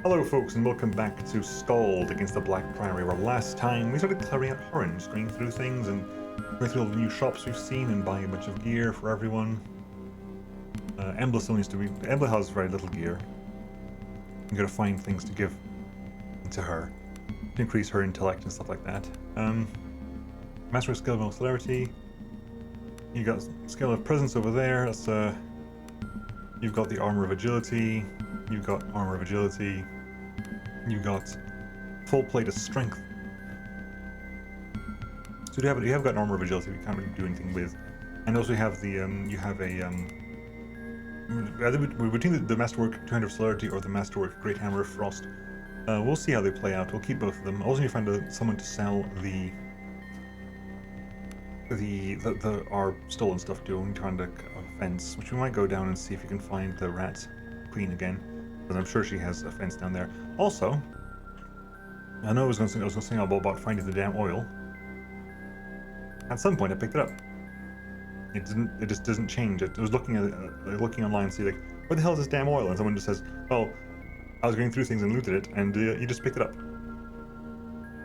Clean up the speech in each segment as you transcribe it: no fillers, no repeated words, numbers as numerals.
Hello folks and welcome back to Skald against the Black Priory, where last time we started clearing out Horrens, going through things and going through all the new shops we've seen and buying a bunch of gear for everyone. Embla still needs to be... Embla has very little gear. I'm going to find things to give to her, to increase her intellect and stuff like that. Master of Skill of Celerity. You got Skill of Presence over there, that's you've got the Armor of Agility, you've got Armor of Agility, you've got full plate of Strength. So you have got an Armor of Agility we can't really do anything with. And also you have the, you have a, either between the Masterwork 200 of Celerity or the Masterwork Great Hammer of Frost. We'll see how they play out, we'll keep both of them. Also you find someone to sell our stolen stuff to. We found a fence, which we might go down and see if you can find the Rat Queen again, because I'm sure she has a fence down there. Also, I know I was going to sing about finding the damn oil. At some point, I picked it up. It just doesn't change. I was looking online, see like, what the hell is this damn oil? And someone just says, "Oh, I was going through things and looted it, and you just picked it up."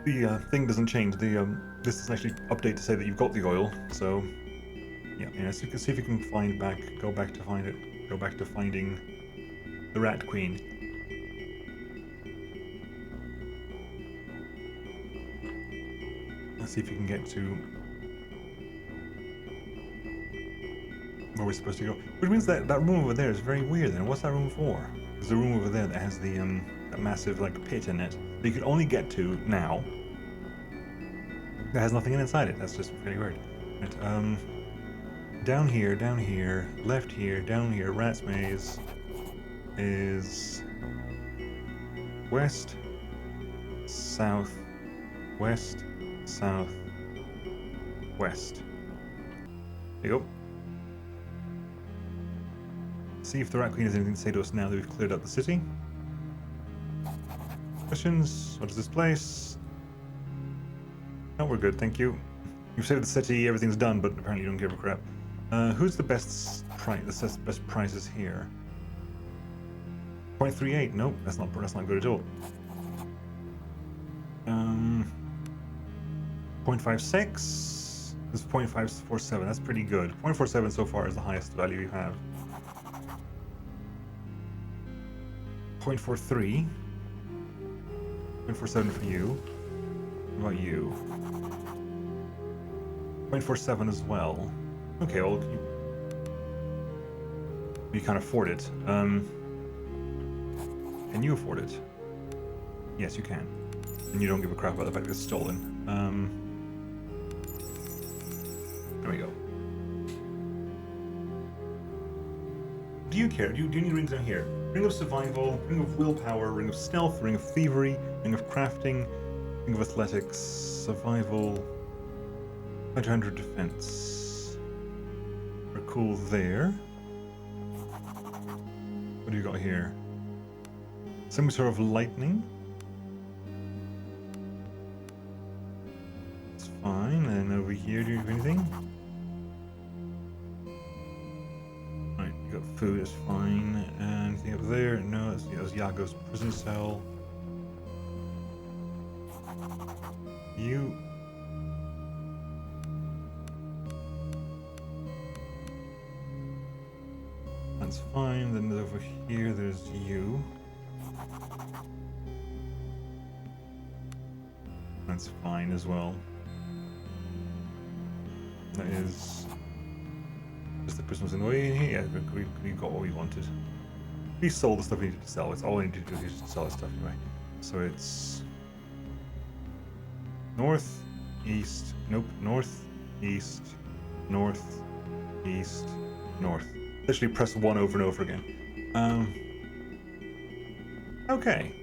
The thing doesn't change. This is actually update to say that you've got the oil. So yeah. So you can see if you can go back to finding the Rat Queen. Let's see if you can get to where we're supposed to go. Which means that room over there is very weird. Then what's that room for? There's a room over there that has the that massive like pit in it that you can only get to now. That has nothing inside it. That's just very weird. Right, down here, left here, down here. Rat's Maze is west, south, west, south, west. There you go. See if the Rat Queen has anything to say to us now that we've cleared out the city. Questions? What is this place? No, we're good, thank you. You've saved the city, everything's done, but apparently you don't give a crap. Who's the best price? The best prices here? 0.38. Nope, that's not good at all. 0.56. This is 0.547. That's pretty good. 0.47 so far is the highest value you have. 0.43. 0.47 for you. What about you? 0.47 as well. Okay, well, you can't afford it. Can you afford it? Yes, you can. And you don't give a crap about the fact that it's stolen. There we go. Do you care? Do you need rings down here? Ring of Survival, Ring of Willpower, Ring of Stealth, Ring of Thievery, Ring of Crafting, Ring of Athletics, Survival, 500 Defense. We're cool there. What do you got here? Some sort of lightning. It's fine. And over here, do you have anything? Right, you got food, it's fine. Anything up there? No, it's Yago's prison cell. You. That's fine. Then over here, there's you. That's fine as well. That is just the Christmas in the way. Yeah, we got what we wanted. We sold the stuff we needed to sell. It's all we needed to do is just sell the stuff anyway. So it's north, east. Nope. North, east, north, east, north. Literally press 1 over and over again. Okay.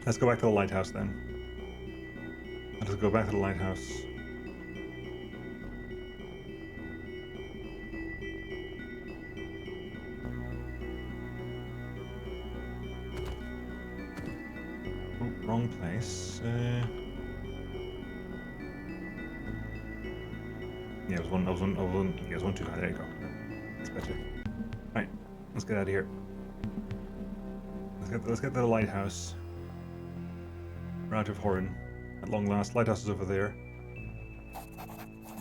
Let's go back to the lighthouse then. Let's go back to the lighthouse. Oh, wrong place. Yeah, it was one too high. There you go. That's better. Alright, let's get out of here. let's get to the lighthouse. We're out of Horin. At long last, lighthouse is over there.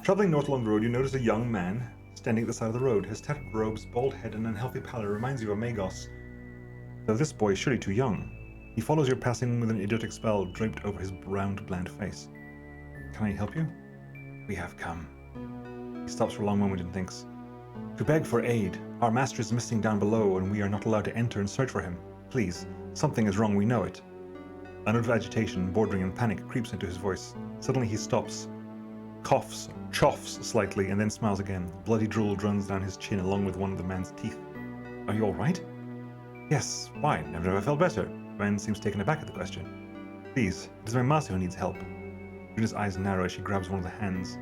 Traveling north along the road, you notice a young man standing at the side of the road. His tattered robes, bald head, and unhealthy pallor reminds you of Magos. Though this boy is surely too young. He follows your passing with an idiotic spell draped over his round, bland face. Can I help you? We have come. He stops for a long moment and thinks. To beg for aid. Our master is missing down below, and we are not allowed to enter and search for him. Please, something is wrong, we know it. A note of agitation, bordering on panic, creeps into his voice. Suddenly he stops, coughs, choughs slightly, and then smiles again. Bloody drool runs down his chin along with one of the man's teeth. Are you all right? Yes, why? I've never felt better. The man seems taken aback at the question. Please, it is my master who needs help. Juna's eyes narrow as she grabs one of the hands.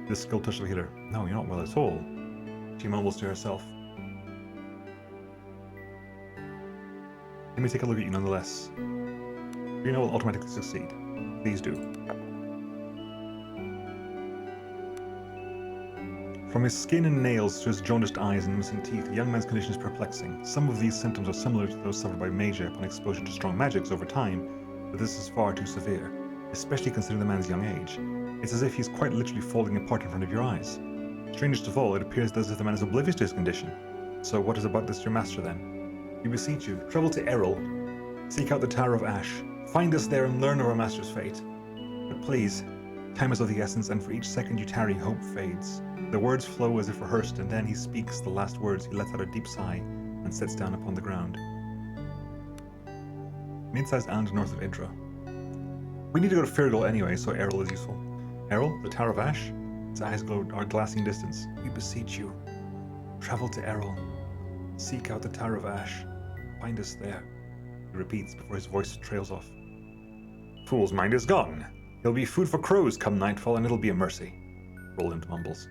The Skald touch of a healer. No, you're not well at all. She mumbles to herself. Let me take a look at you nonetheless. Juna will automatically succeed. Please do. From his skin and nails to his jaundiced eyes and missing teeth, the young man's condition is perplexing. Some of these symptoms are similar to those suffered by Magi upon exposure to strong magics over time, but this is far too severe, especially considering the man's young age. It's as if he's quite literally falling apart in front of your eyes. Strangest of all, it appears as if the man is oblivious to his condition. So what is about this your master then? We beseech you, travel to Errol. Seek out the Tower of Ash. Find us there and learn of our master's fate. But please, time is of the essence, and for each second you tarry, hope fades. The words flow as if rehearsed, and then he speaks the last words. He lets out a deep sigh and sits down upon the ground. Mid-sized island north of Idra. We need to go to Firgal anyway, so Errol is useful. Errol, the Tower of Ash? His eyes glow our glassy distance. We beseech you. Travel to Errol. Seek out the Tower of Ash. Find us there. He repeats before his voice trails off. Fool's mind is gone. He'll be food for crows come nightfall, and it'll be a mercy. Roland mumbles.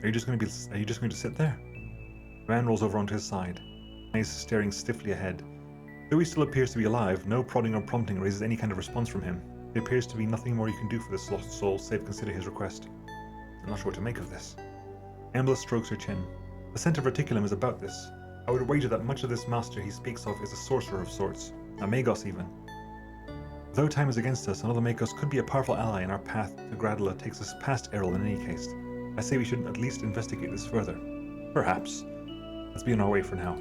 Are you just going to sit there? The man rolls over onto his side, eyes staring stiffly ahead. Though he still appears to be alive, no prodding or prompting raises any kind of response from him. There appears to be nothing more you can do for this lost soul, save consider his request. I'm not sure what to make of this. Embla strokes her chin. The scent of reticulum is about this. I would wager that much of this master he speaks of is a sorcerer of sorts, a Magos even. Though time is against us, another Magos could be a powerful ally, and our path to Gradla takes us past Errol in any case. I say we should at least investigate this further. Perhaps. Let's be on our way for now.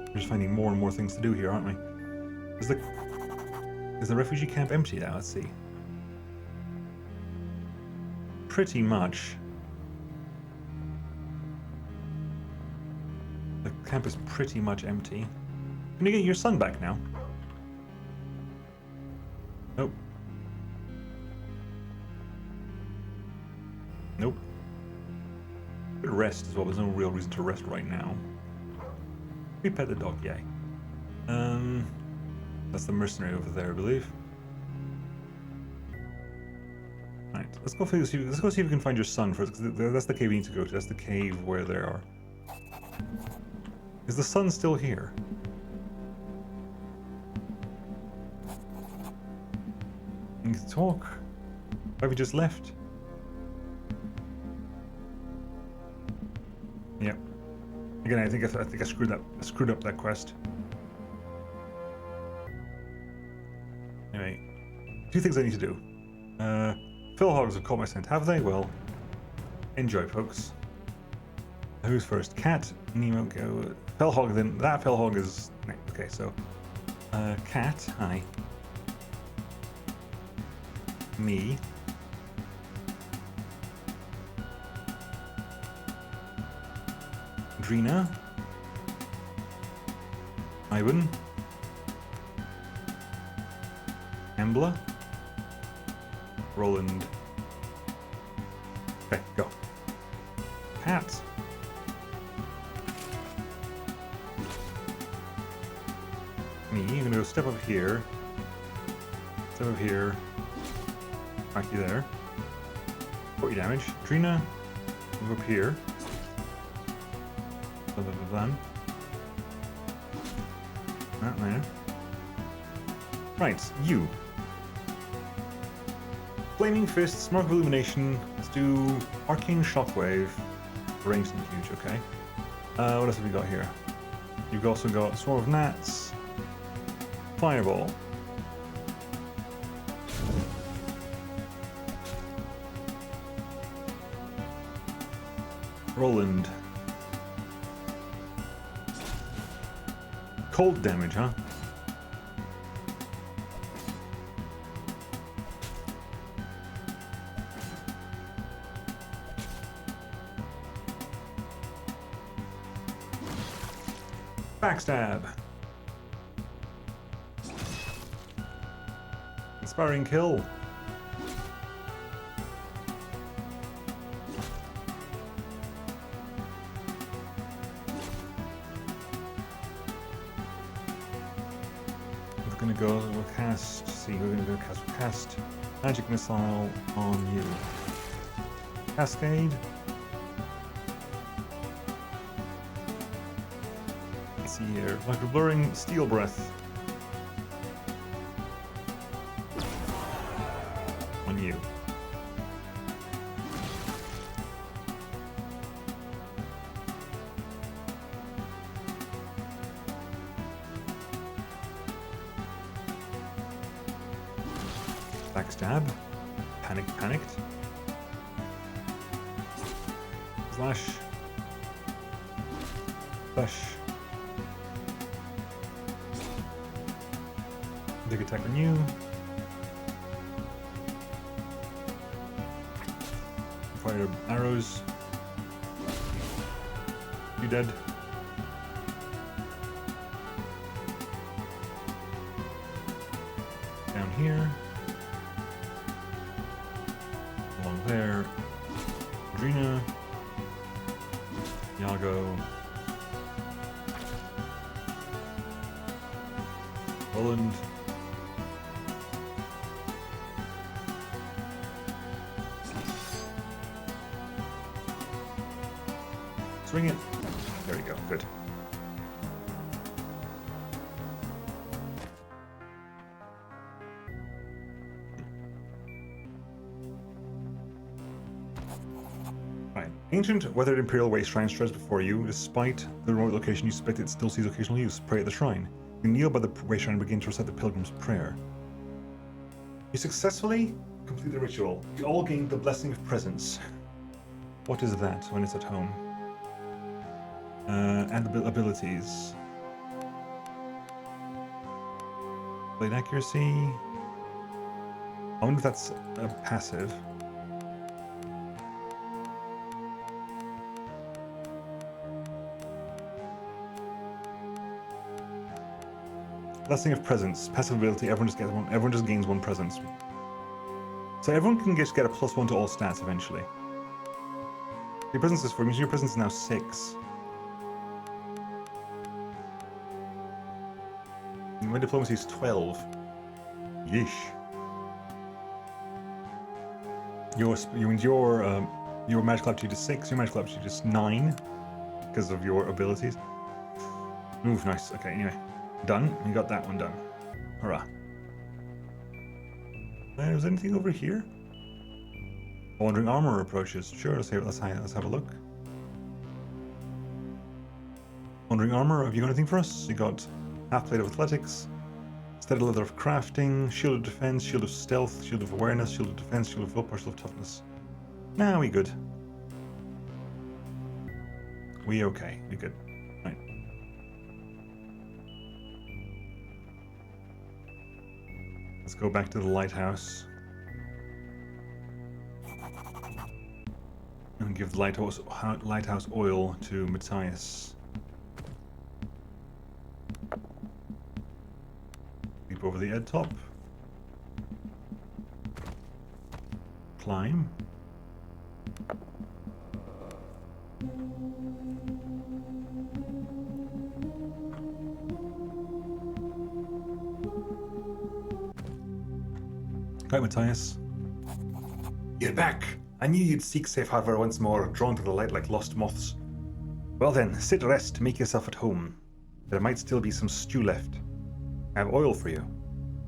We're just finding more and more things to do here, aren't we? Is the refugee camp empty now? Let's see. Pretty much. The camp is pretty much empty. Can you get your son back now? Nope. Nope. Could rest as well, there's no real reason to rest right now. We pet the dog, yay. That's the mercenary over there, I believe. Right, let's go see if we can find your son first, because that's the cave we need to go to. That's the cave where they are. Is the son still here? You can talk. Why have you just left? Yep. Again, I think I screwed up that quest. Anyway, two things I need to do. Fellhogs have caught my scent, have they? Well, enjoy, folks. Who's first? Cat, Nemo, go. Fellhog, then that Fellhog is. Okay, so. Cat, hi. Me. Idra. Maiden. Embla. Roland. Okay, go. Cat. Me, I'm gonna go step up here. Step up here. Knock you there. 40 damage. Idra, move up here. That there. Right, you. Flaming Fist, Smoke of Illumination. Let's do Arcane Shockwave. Ranged and huge, okay. What else have we got here? You've also got Swarm of Gnats, Fireball, Roland. Cold damage, huh? Backstab. Inspiring kill. We're gonna go, we'll cast, see, we're gonna go cast Magic Missile on you. Cascade. Let's see here, like a blurring Steel Breath. On you. Backstab. Panicked. Slash. Big attack on you. Fire arrows. You dead. Down here. Along there. Idra. Yago. Roland. Swing it. There we go. Good. Right. Ancient weathered imperial waste shrine stretches before you. Despite the remote location, you suspect it still sees occasional use. Pray at the shrine. You kneel by the waste shrine and begin to recite the pilgrim's prayer. You successfully complete the ritual. You all gain the blessing of presence. What is that when it's at home? And the abilities. Blade accuracy. I wonder if that's a passive. Blessing of presence. Passive ability. Everyone just gets one. Everyone just gains one presence. So everyone can just get a +1 to all stats eventually. Your presence is 4. Means your presence is now 6. My diplomacy is 12. Yeesh. Your magical aptitude is 6. Your magical aptitude is 9 because of your abilities. Oof, nice. Okay, anyway, done. We got that one done. Hurrah. Is anything over here? Wandering armor approaches. Sure, let's have a look. Wandering armor. Have you got anything for us? You got half plate of athletics, steady leather of crafting, shield of defense, shield of stealth, shield of awareness, shield of defense, shield of willpower, shield of toughness. Nah, we good. We okay. We good. Right. Let's go back to the lighthouse and give the lighthouse oil to Matthias. Leap over the edge top. Climb. Right, Matthias. You're back! I knew you'd seek safe harbor once more, drawn to the light like lost moths. Well then, sit rest, make yourself at home. There might still be some stew left. I have oil for you.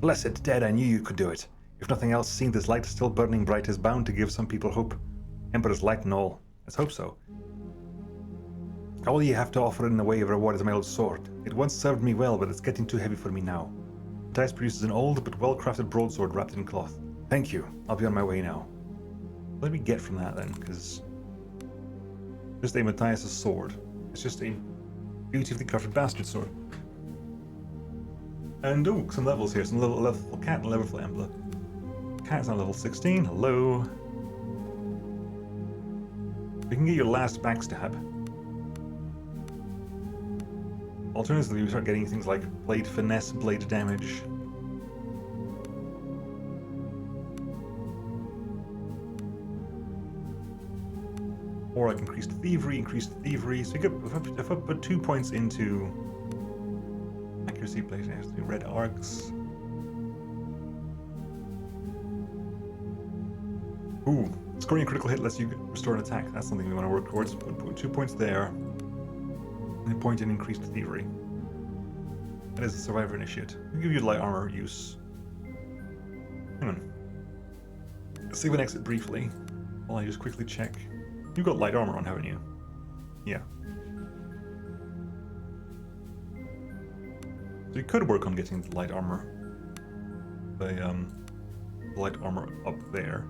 Blessed dead, I knew you could do it. If nothing else, seeing this light still burning bright is bound to give some people hope. Emperor's light and all. Let's hope so. All you have to offer in the way of reward is my old sword. It once served me well, but it's getting too heavy for me now. Matthias produces an old but well-crafted broadsword wrapped in cloth. Thank you. I'll be on my way now. What did we get from that then? Because just a Matthias' sword. It's just a beautifully crafted bastard sword. And oh, some levels here. Some level cat and level for Embla. Cat's on level 16. Hello. We can get your last backstab. Alternatively, we start getting things like blade finesse, blade damage. Or like increased thievery. So you get, if I put 2 points into accuracy, blade damage, red arcs. Ooh, scoring a critical hit lets you restore an attack. That's something we want to work towards. Put 2 points there. And a point in increased thievery. That is a survivor initiate. We'll give you light armor use. Hang on. Save and exit briefly. While I just quickly check. You've got light armor on, haven't you? Yeah. So you could work on getting the light armor. The light armor up there.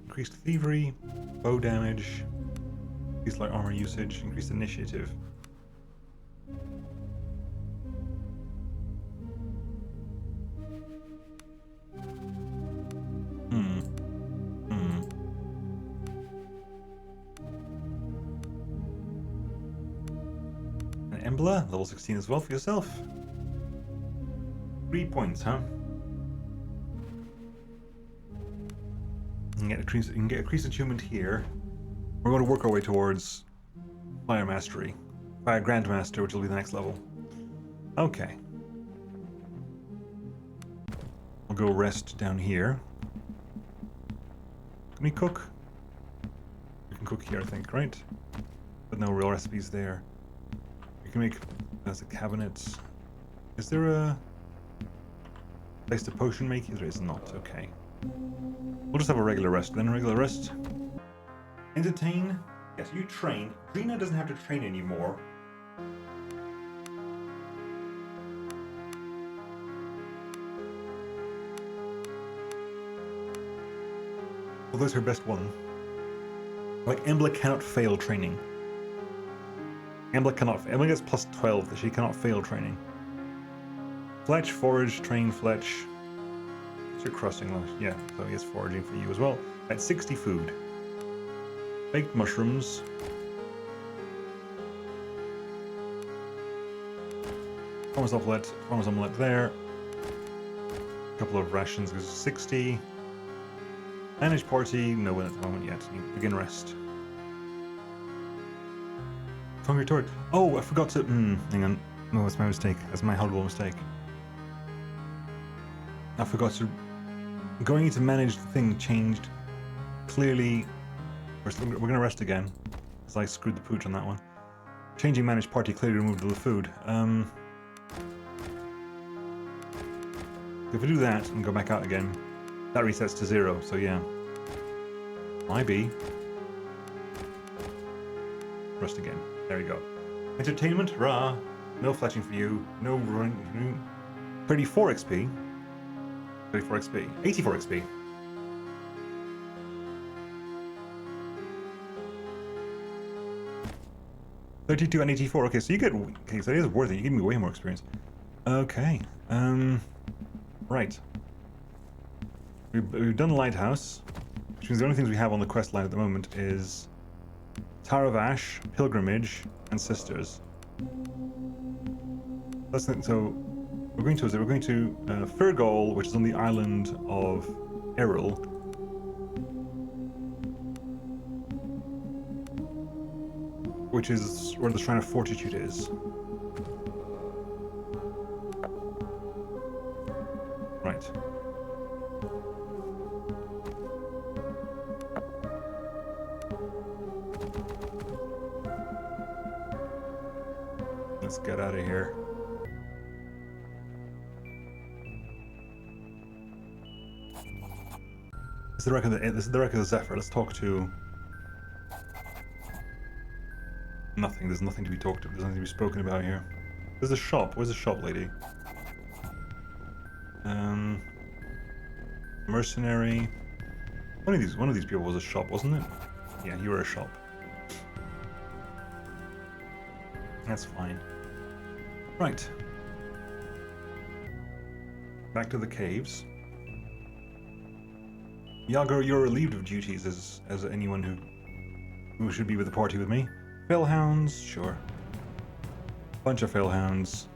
Increased thievery, bow damage, increased light armor usage, increased initiative. An Embla, level 16 as well for yourself. 3 points, huh? You can get increased attunement here. We're going to work our way towards Fire Mastery. Fire Grandmaster, which will be the next level. Okay. We'll go rest down here. Can we cook? We can cook here, I think, right? But no real recipes there. We can make... That's a cabinet. Is there a place to potion make? There is not, okay. We'll just have a regular rest then. Regular rest. Entertain. Yes, you train. Drina doesn't have to train anymore. Well, there's her best one. Like, Embla cannot fail training. Embla gets plus 12, that she cannot fail training. Fletch, forage, train, Fletch. Your crossing, yeah, so he has foraging for you as well. At 60 food. Baked mushrooms. Farmer's omelette there. A couple of rations goes 60. Manage party, no one at the moment yet. You begin rest. Hungry Torque. Oh, I forgot to. Hang on. No, that's my mistake. That's my horrible mistake. I forgot to. Going into manage the thing changed. Clearly. We're going to rest again. Because I screwed the pooch on that one. Changing managed party clearly removed all the food. If we do that and go back out again, that resets to 0, so yeah. Might be. Rest again. There you go. Entertainment, rah. No fletching for you. No running. 34 XP. 34 XP. 84 XP. $32 and 84. Okay, so you get. Okay, so it is worth it. You give me way more experience. Okay. Right. We've done Lighthouse, which means the only things we have on the quest line at the moment is Tower of Ash, Pilgrimage, and Sisters. That's the, so we're going to Fergol, which is on the island of Errol. Which is where the Shrine of Fortitude is. Right. Let's get out of here. This is the wreck of the Zephyr. Let's talk to... Nothing. There's nothing to be talked to. There's nothing to be spoken about here. There's a shop. Where's the shop lady? Mercenary. One of these people was a shop, wasn't it? Yeah, you were a shop. That's fine. Right. Back to the caves. Iago, you're relieved of duties as anyone who should be with the party with me. Fellhounds, sure. Bunch of fellhounds.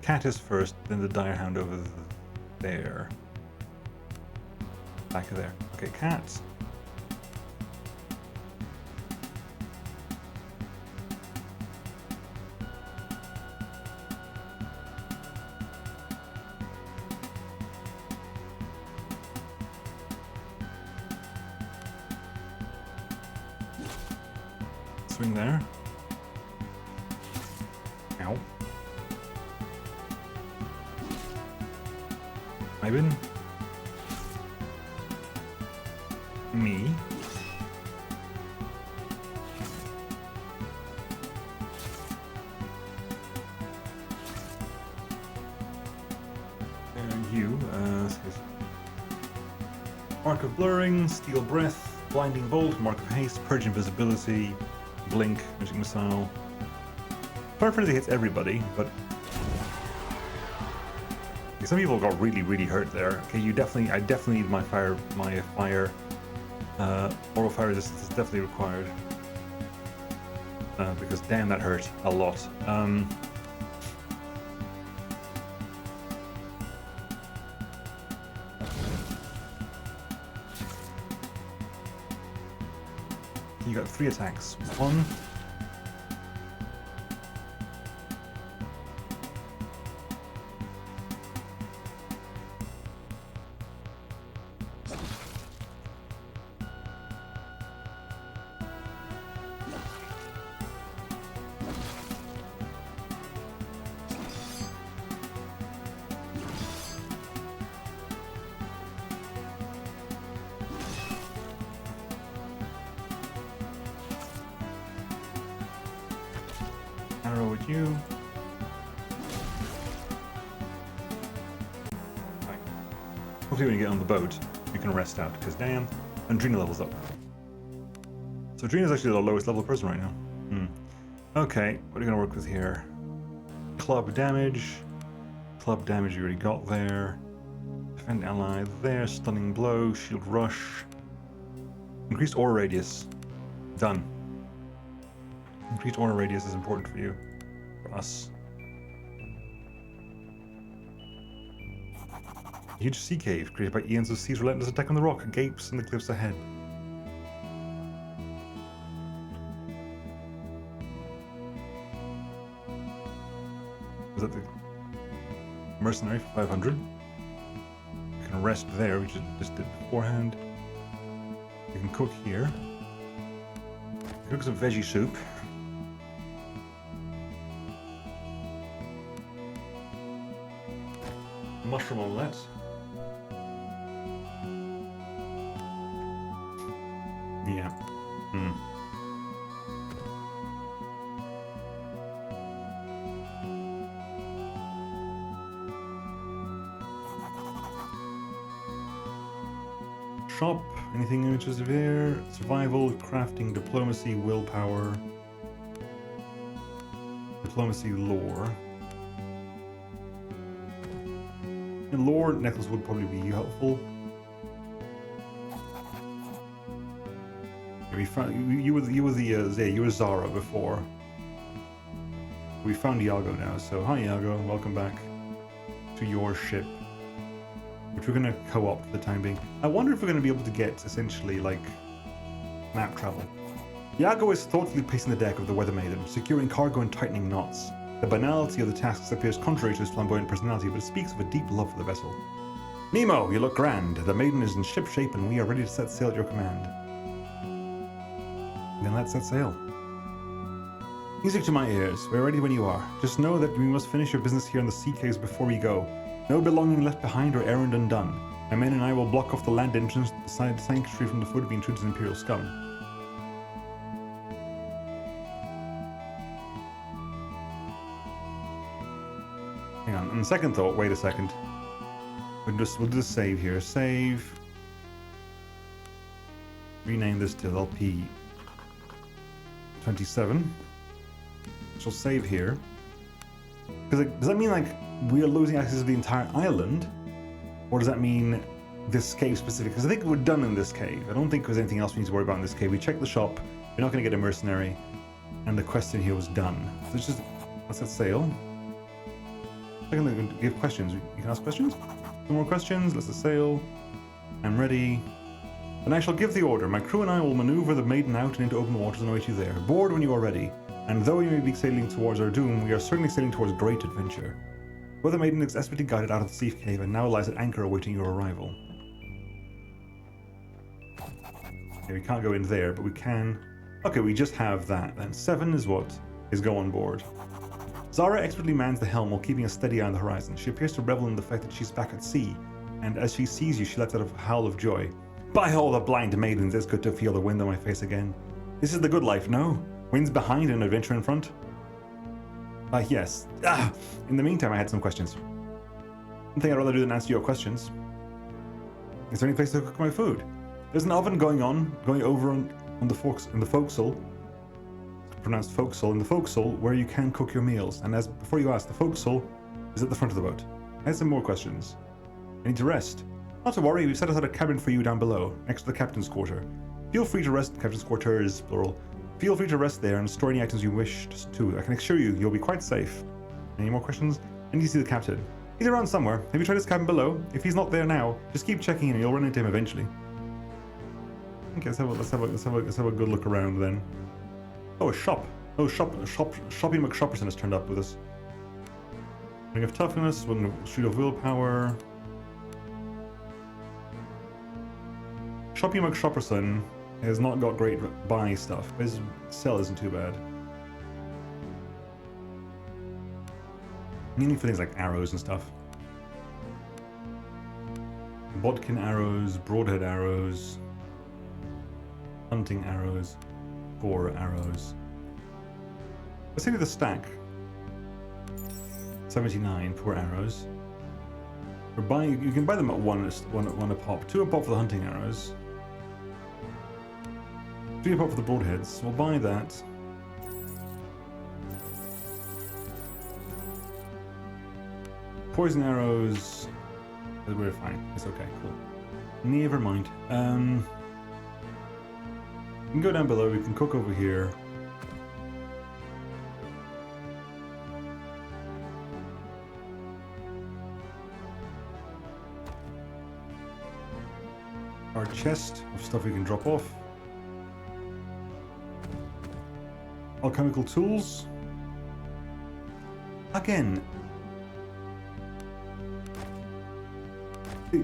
Cat is first, then the direhound over there. Back of there. Okay, cat. Swing there. Ow. Maiden. Me. You. Mark of blurring, steel breath, blinding bolt, mark of haste, purge invisibility, blink, magic missile. Fire frenzy hits everybody, but some people got really hurt there. Okay, I definitely need my fire. Oral fire resistance is definitely required because damn, that hurt a lot. You got 3 attacks. 1. Arrow with you. Right. Hopefully when you get on the boat, you can rest out, because damn, and Drina levels up. So Drina's actually the lowest level person right now. Okay, what are you going to work with here? Club damage. Club damage you already got there. Defend ally there. Stunning blow. Shield rush. Increased aura radius. Done. Increased aura radius is important for you. For us. Huge sea cave created by eons of sea's relentless attack on the rock. Gapes in the cliffs ahead. Was that the mercenary for 500? You can rest there, which I just did beforehand. You can cook here. Cook some veggie soup. Mushroom omelette. Yeah. Shop. Anything images of here? Survival, crafting, diplomacy, willpower. Diplomacy, lore. In lore, necklace would probably be helpful. We found you were Zara before. We found Iago now, so hi Iago, welcome back to your ship, which we're gonna co-op for the time being. I wonder if we're gonna be able to get essentially like map travel. Iago is thoughtfully pacing the deck of the Weather Maiden, securing cargo and tightening knots. The banality of the tasks appears contrary to his flamboyant personality, but it speaks of a deep love for the vessel. Nemo, you look grand. The Maiden is in ship shape and we are ready to set sail at your command. Then let's set sail. Music to my ears. We're ready when you are. Just know that we must finish your business here in the sea caves before we go. No belonging left behind or errand undone. My men and I will block off the land entrance to the sanctuary from the foot of the intruders and Imperial scum. Hang on, on second thought, wait a second. We'll just save here. Save. Rename this to LP 27. She'll save here. Because does that mean like we are losing access to the entire island? Or does that mean this cave specific? Because I think we're done in this cave. I don't think there's anything else we need to worry about in this cave. We checked the shop. We're not going to get a mercenary. And the quest in here was done. So it's just, let's set sail. I'm going to give questions. You can ask questions? Some more questions. Let's set sail. I'm ready. Then I shall give the order. My crew and I will maneuver the Maiden out and into open waters and await you there. Board when you are ready. And though we may be sailing towards our doom, we are certainly sailing towards great adventure. Where the Maiden is expertly guided out of the sea cave and now lies at anchor awaiting your arrival. Okay, we can't go in there, but we can... Okay, we just have that. Then 7 is what is go on board. Zara expertly mans the helm while keeping a steady eye on the horizon. She appears to revel in the fact that she's back at sea, and as she sees you, she lets out a howl of joy. By all the blind maidens, it's good to feel the wind on my face again. This is the good life, no? Wind's behind and adventure in front. Yes. In the meantime, I had some questions. One thing I'd rather do than answer your questions. Is there any place to cook my food? There's an oven going over on the forecastle, pronounced forecastle, in the forecastle where you can cook your meals. And as before you ask, the forecastle is at the front of the boat. I had some more questions. I need to rest. Not to worry, we've set aside a cabin for you down below, next to the captain's quarter. Feel free to rest, captain's quarters, plural. Feel free to rest there and store any items you wish to. I can assure you, you'll be quite safe. Any more questions? I need to see the captain. He's around somewhere. Have you tried his cabin below? If he's not there now, just keep checking in and you'll run into him eventually. Okay, let's have a good look around then. Oh, a shop. Oh, Shoppy McShopperson has turned up with us. Ring of Toughness, Street of Willpower. Shoppy McShopperson has not got great buy stuff. His sell isn't too bad. Mainly for things like arrows and stuff. Bodkin arrows, broadhead arrows, hunting arrows, boar arrows. Let's see the stack. 79 poor arrows. We're buying. You can buy them at one a pop. 2 a pop for the hunting arrows. 3 a pop for the broadheads. We'll buy that. Poison arrows. We're fine. It's okay. Cool. Never mind. We can go down below. We can cook over here. Our chest of stuff we can drop off. Alchemical tools. Again.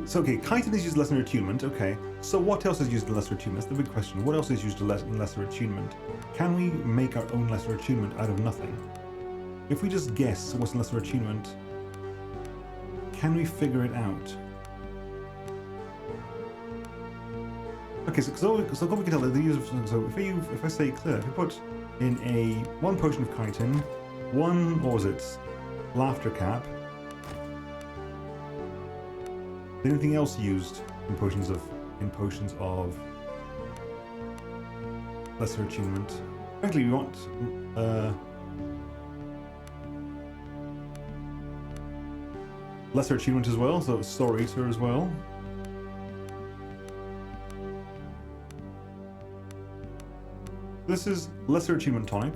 So okay, chitin is used in lesser attunement, okay. So what else is used in lesser attunement? That's the big question. What else is used in lesser attunement? Can we make our own lesser attunement out of nothing? If we just guess what's in lesser attunement, can we figure it out? Okay, so what we can tell the use of, so if I say clear, if we put in a 1 potion of chitin, 1, what was it, laughter cap. Anything else used in potions of lesser attunement? Frankly, we want lesser attunement as well, so Soul Eater as well. This is lesser attunement tonic.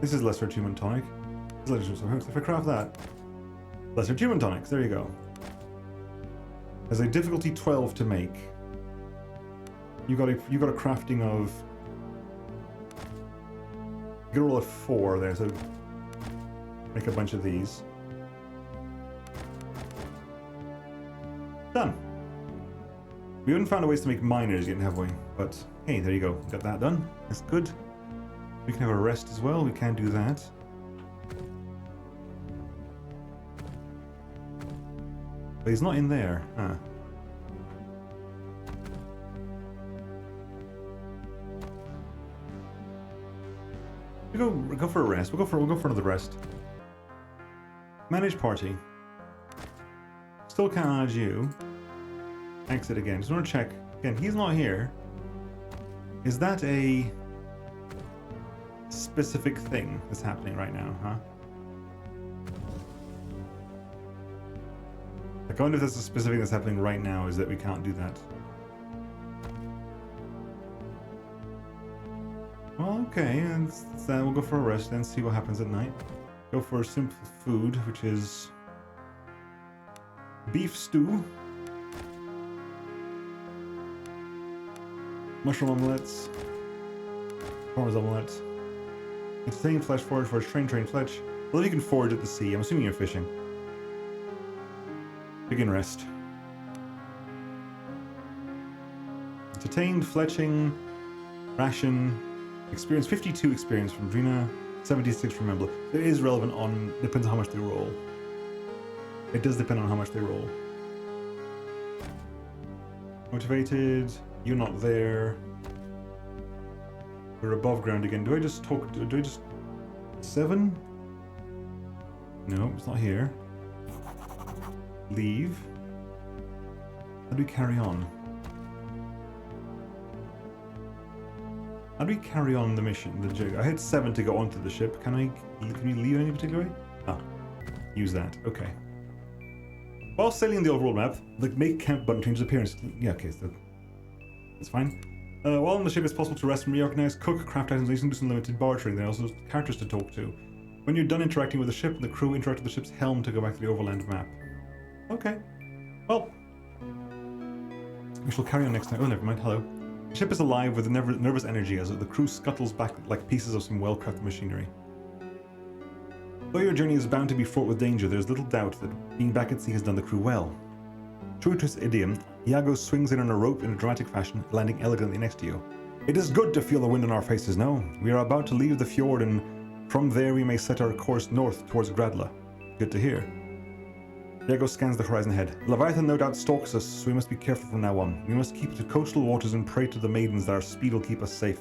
This is lesser attunement tonic. So if I craft that, lesser attunement tonics. There you go. Has a difficulty 12 to make. You got a crafting of. You got a roll of 4 there, so make a bunch of these. Done. We haven't found a ways to make miners yet, have we? But hey, there you go. Got that done. That's good. We can have a rest as well. We can do that. But he's not in there. We'll go for a rest. We'll go for another rest. Manage party. Still can't add you. Exit again. Just want to check. Again, he's not here. Is that a specific thing that's happening right now, huh? Like, I wonder if that's a specific thing that's happening right now, is that we can't do that. Well, okay, and we'll go for a rest and see what happens at night. Go for simple food, which is beef stew, mushroom omelets, farmer's omelette, entertaining flesh forage for train fletch. Well, you can forage at the sea. I'm assuming you're fishing. Begin rest. Entertained, fletching, ration. Experience 52 experience from Drina, 76 from Embla. It is relevant on, depends on how much they roll. It does depend on how much they roll. Motivated, you're not there. We're above ground again. Do I just talk, do I just... 7? No, it's not here. Leave. How do we carry on? How do we carry on the mission? I had 7 to go onto the ship. Can we leave any particular way? Ah, use that. Okay. While sailing the overworld map, the make camp button changes appearance. Yeah, okay, so that's fine. While on the ship, it's possible to rest and reorganize, cook, craft items, and do some limited bartering. There are also characters to talk to. When you're done interacting with the ship, the crew interact with the ship's helm to go back to the overland map. Okay. Well, we shall carry on next time. Oh, never mind. Hello. The ship is alive with nervous energy as the crew scuttles back like pieces of some well-crafted machinery. Though your journey is bound to be fraught with danger, there is little doubt that being back at sea has done the crew well. True to his idiom, Iago swings in on a rope in a dramatic fashion, landing elegantly next to you. It is good to feel the wind in our faces now. We are about to leave the fjord, and from there we may set our course north towards Gradla. Good to hear. Iago scans the horizon ahead. Leviathan no doubt stalks us, so we must be careful from now on. We must keep to coastal waters and pray to the maidens that our speed will keep us safe.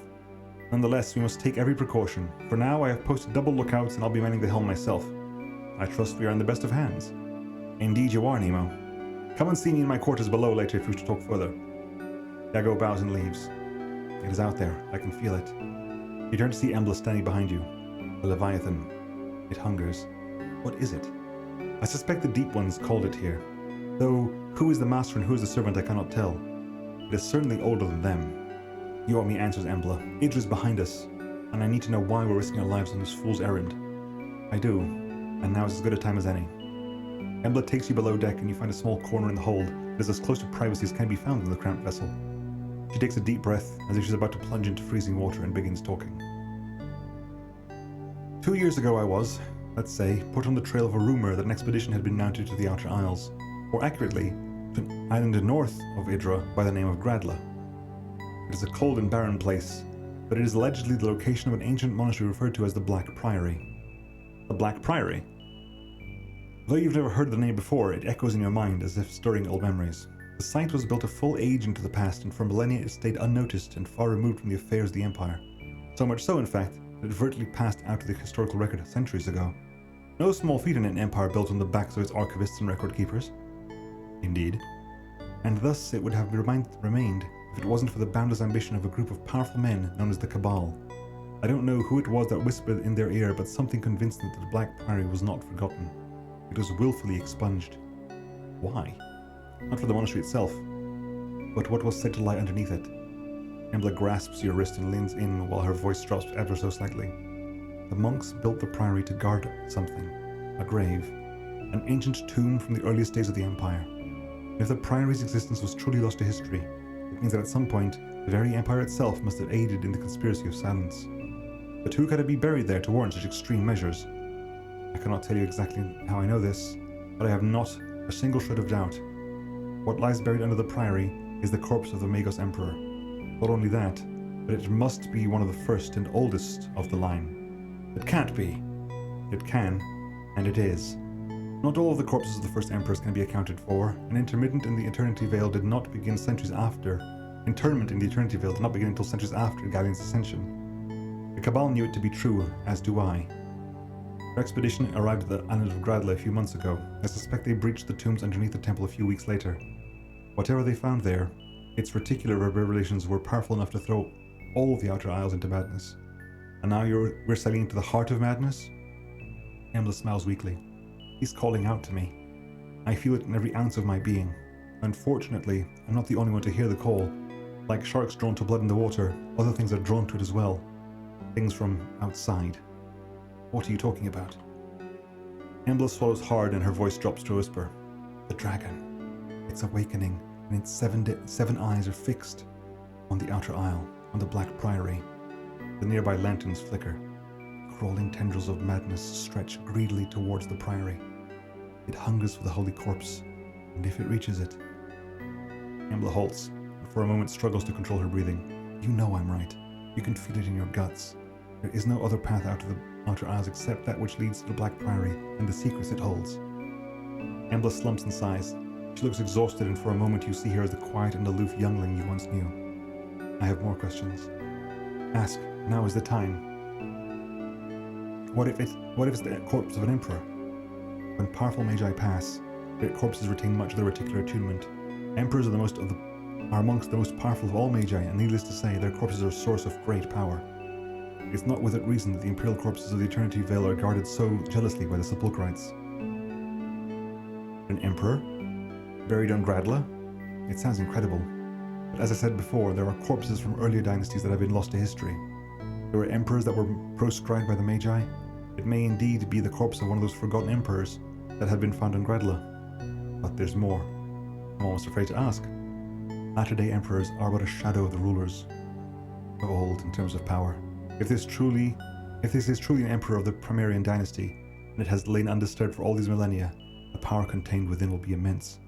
Nonetheless, we must take every precaution. For now, I have posted double lookouts and I'll be manning the helm myself. I trust we are in the best of hands. Indeed you are, Nemo. Come and see me in my quarters below later if you wish to talk further. Iago bows and leaves. It is out there. I can feel it. You turn to see Embla standing behind you. The Leviathan. It hungers. What is it? I suspect the Deep Ones called it here. Though, who is the master and who is the servant I cannot tell. It is certainly older than them. You owe me answers, Embla. Idra's behind us, and I need to know why we're risking our lives on this fool's errand. I do, and now is as good a time as any. Embla takes you below deck and you find a small corner in the hold that is as close to privacy as can be found in the cramped vessel. She takes a deep breath as if she's about to plunge into freezing water and begins talking. 2 years ago I was, let's say, put on the trail of a rumor that an expedition had been mounted to the Outer Isles, or accurately, to an island north of Idra by the name of Gradla. It is a cold and barren place, but it is allegedly the location of an ancient monastery referred to as the Black Priory. The Black Priory? Though you've never heard the name before, it echoes in your mind as if stirring old memories. The site was built a full age into the past, and for millennia it stayed unnoticed and far removed from the affairs of the Empire. So much so, in fact, that it virtually passed out of the historical record centuries ago. No small feat in an empire built on the backs of its archivists and record keepers. Indeed. And thus it would have remained if it wasn't for the boundless ambition of a group of powerful men known as the Cabal. I don't know who it was that whispered in their ear, but something convinced them that the Black Priory was not forgotten. It was willfully expunged. Why? Not for the monastery itself, but what was said to lie underneath it. Embla grasps your wrist and leans in while her voice drops ever so slightly. The monks built the priory to guard something. A grave. An ancient tomb from the earliest days of the Empire. If the priory's existence was truly lost to history, it means that at some point, the very Empire itself must have aided in the conspiracy of silence. But who could it be buried there to warrant such extreme measures? I cannot tell you exactly how I know this, but I have not a single shred of doubt. What lies buried under the priory is the corpse of the Magos Emperor. Not only that, but it must be one of the first and oldest of the line. It can't be. It can, and it is. Not all of the corpses of the first emperors can be accounted for, and interment in the Eternity Veil did not begin until centuries after Gallien's ascension. The Cabal knew it to be true, as do I. Our expedition arrived at the island of Gradla a few months ago. I suspect they breached the tombs underneath the temple a few weeks later. Whatever they found there, its reticular reverberations were powerful enough to throw all the Outer Isles into madness. And now we're sailing into the heart of madness? Embla smiles weakly. He's calling out to me. I feel it in every ounce of my being. Unfortunately, I'm not the only one to hear the call. Like sharks drawn to blood in the water, other things are drawn to it as well. Things from outside. What are you talking about? Embla swallows hard and her voice drops to a whisper. The dragon. It's awakening, and its seven eyes are fixed on the Outer Isle, on the Black Priory. The nearby lanterns flicker. Crawling tendrils of madness stretch greedily towards the Priory. It hungers for the holy corpse, and if it reaches it... Embla halts, and for a moment struggles to control her breathing. You know I'm right. You can feel it in your guts. There is no other path out of the Outer Isles except that which leads to the Black Priory and the secrets it holds. Embla slumps and sighs. She looks exhausted, and for a moment you see her as the quiet and aloof youngling you once knew. I have more questions. Ask. Now is the time. What if it's the corpse of an emperor? When powerful magi pass, their corpses retain much of their reticular attunement. Emperors are amongst the most powerful of all magi, and needless to say, their corpses are a source of great power. It's not without reason that the imperial corpses of the Eternity Veil are guarded so jealously by the Sepulchrites. An emperor? Buried on Gradla? It sounds incredible. But as I said before, there are corpses from earlier dynasties that have been lost to history. There were emperors that were proscribed by the Magi. It may indeed be the corpse of one of those forgotten emperors that had been found on Gradla. But there's more. I'm almost afraid to ask. Latter-day emperors are but a shadow of the rulers of old in terms of power. If this is truly an emperor of the Primarian dynasty, and it has lain undisturbed for all these millennia, the power contained within will be immense,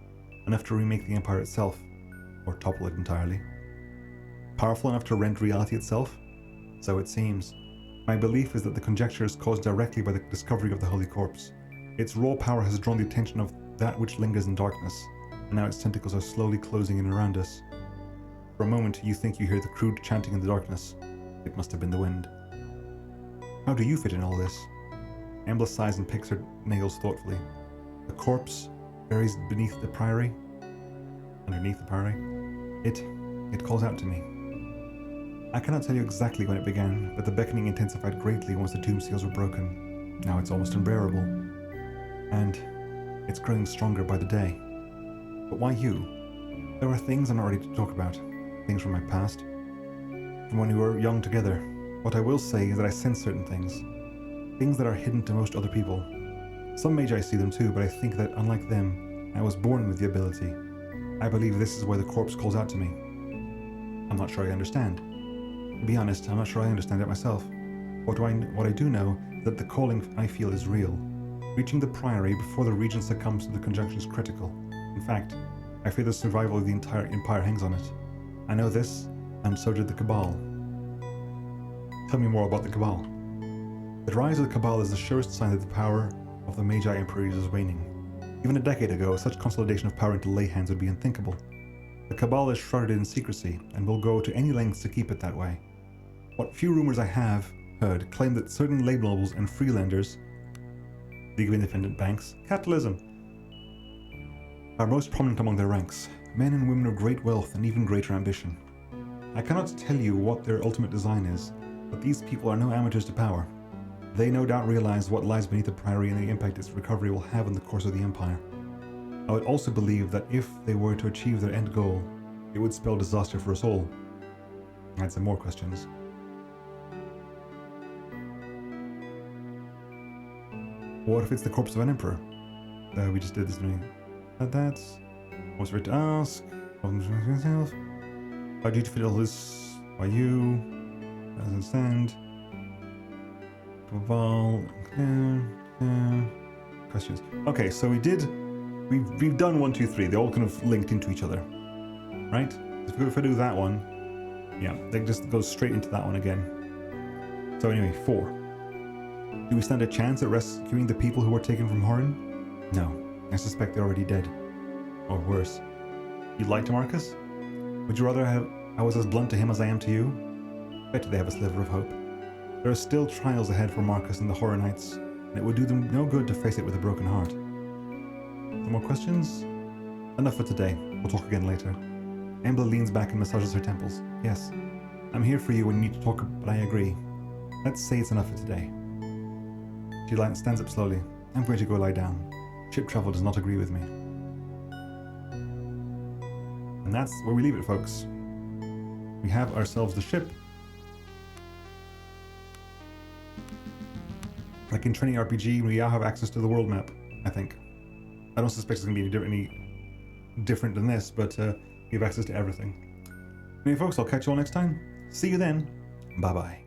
enough to remake the empire itself, or topple it entirely. Powerful enough to rend reality itself? So it seems. My belief is that the conjecture is caused directly by the discovery of the Holy Corpse. Its raw power has drawn the attention of that which lingers in darkness, and now its tentacles are slowly closing in around us. For a moment you think you hear the crude chanting in the darkness. It must have been the wind. How do you fit in all this? Embla sighs and picks her nails thoughtfully. The corpse buries beneath the priory. Underneath the priory. It calls out to me. I cannot tell you exactly when it began, but the beckoning intensified greatly once the tomb seals were broken. Now it's almost unbearable. And it's growing stronger by the day. But why you? There are things I'm not ready to talk about. Things from my past. From when we were young together. What I will say is that I sense certain things. Things that are hidden to most other people. Some magi see them too, but I think that unlike them, I was born with the ability. I believe this is where the corpse calls out to me. I'm not sure I understand. To be honest, I'm not sure I understand it myself. What I do know is that the calling I feel is real. Reaching the Priory before the region succumbs to the conjunction is critical. In fact, I fear the survival of the entire empire hangs on it. I know this, and so did the Cabal. Tell me more about the Cabal. The rise of the Cabal is the surest sign that the power of the Magi Emperors is waning. Even a decade ago, such consolidation of power into lay hands would be unthinkable. The Cabal is shrouded in secrecy, and will go to any lengths to keep it that way. What few rumors I have heard claim that certain lay nobles and freelanders, League of Independent Banks, capitalism, are most prominent among their ranks, men and women of great wealth and even greater ambition. I cannot tell you what their ultimate design is, but these people are no amateurs to power. They no doubt realize what lies beneath the Priory and the impact its recovery will have on the course of the Empire. I would also believe that if they were to achieve their end goal, it would spell disaster for us all. I had some more questions. What if it's the corpse of an emperor? We just did this. That's what's right to ask. How do you fit all this? By you? As I stand. Questions. Okay, so we've done 1, 2, 3. They all kind of linked into each other, right? If I do that one, yeah, they just go straight into that one again. So anyway, 4. Do we stand a chance at rescuing the people who were taken from Horin? No, I suspect they're already dead, or worse. You'd like to, Marcus? Would you rather I was as blunt to him as I am to you? Bet they have a sliver of hope. There are still trials ahead for Marcus and the Horror Knights, and it would do them no good to face it with a broken heart. No more questions? Enough for today. We'll talk again later. Embla leans back and massages her temples. Yes, I'm here for you when you need to talk, but I agree. Let's say it's enough for today. She stands up slowly. I'm going to go lie down. Ship travel does not agree with me. And that's where we leave it, folks. We have ourselves the ship. Like in Training RPG, we now have access to the world map, I think. I don't suspect it's going to be any different than this, but we have access to everything. Anyway, folks, I'll catch you all next time. See you then. Bye-bye.